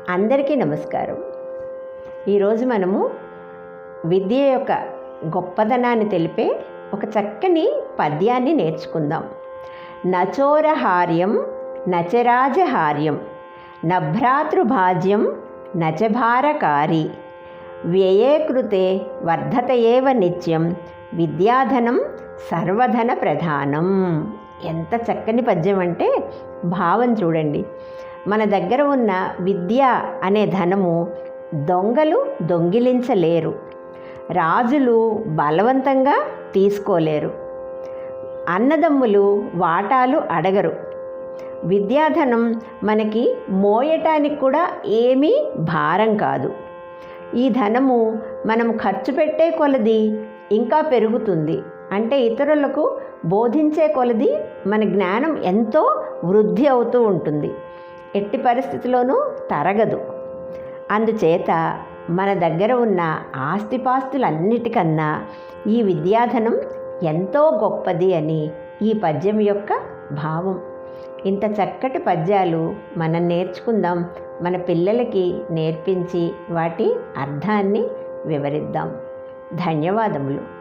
అందరికీ నమస్కారం. ఈరోజు మనము విద్య యొక్క గొప్పదనాన్ని తెలిపే ఒక చక్కని పద్యాన్ని నేర్చుకుందాం. నచోరహార్యం నచరాజహార్యం నభ్రాతృభాజ్యం నచభారకారి వ్యయే కృతే వర్ధతయేవ నిత్యం విద్యాధనం సర్వధన ప్రధానం. ఎంత చక్కని పద్యం అంటే భావం చూడండి. మన దగ్గర ఉన్న విద్య అనే ధనము దొంగలు దొంగిలించలేరు, రాజులు బలవంతంగా తీసుకోలేరు, అన్నదమ్ములు వాటాలు అడగరు. విద్యాధనం మనకి మోయటానికి కూడా ఏమీ భారం కాదు. ఈ ధనము మనం ఖర్చు పెట్టే కొలది ఇంకా పెరుగుతుంది. అంటే ఇతరులకు బోధించే కొలది మన జ్ఞానం ఎంతో వృద్ధి అవుతూ ఉంటుంది, ఎట్టి పరిస్థితిలోనూ తరగదు. అందుచేత మన దగ్గర ఉన్న ఆస్తిపాస్తులన్నిటికన్నా ఈ విద్యాధనం ఎంతో గొప్పది అని ఈ పద్యం యొక్క భావం. ఇంత చక్కటి పద్యాలు మనం నేర్చుకుందాం, మన పిల్లలకి నేర్పించి వాటి అర్థాన్ని వివరిద్దాం. ధన్యవాదములు.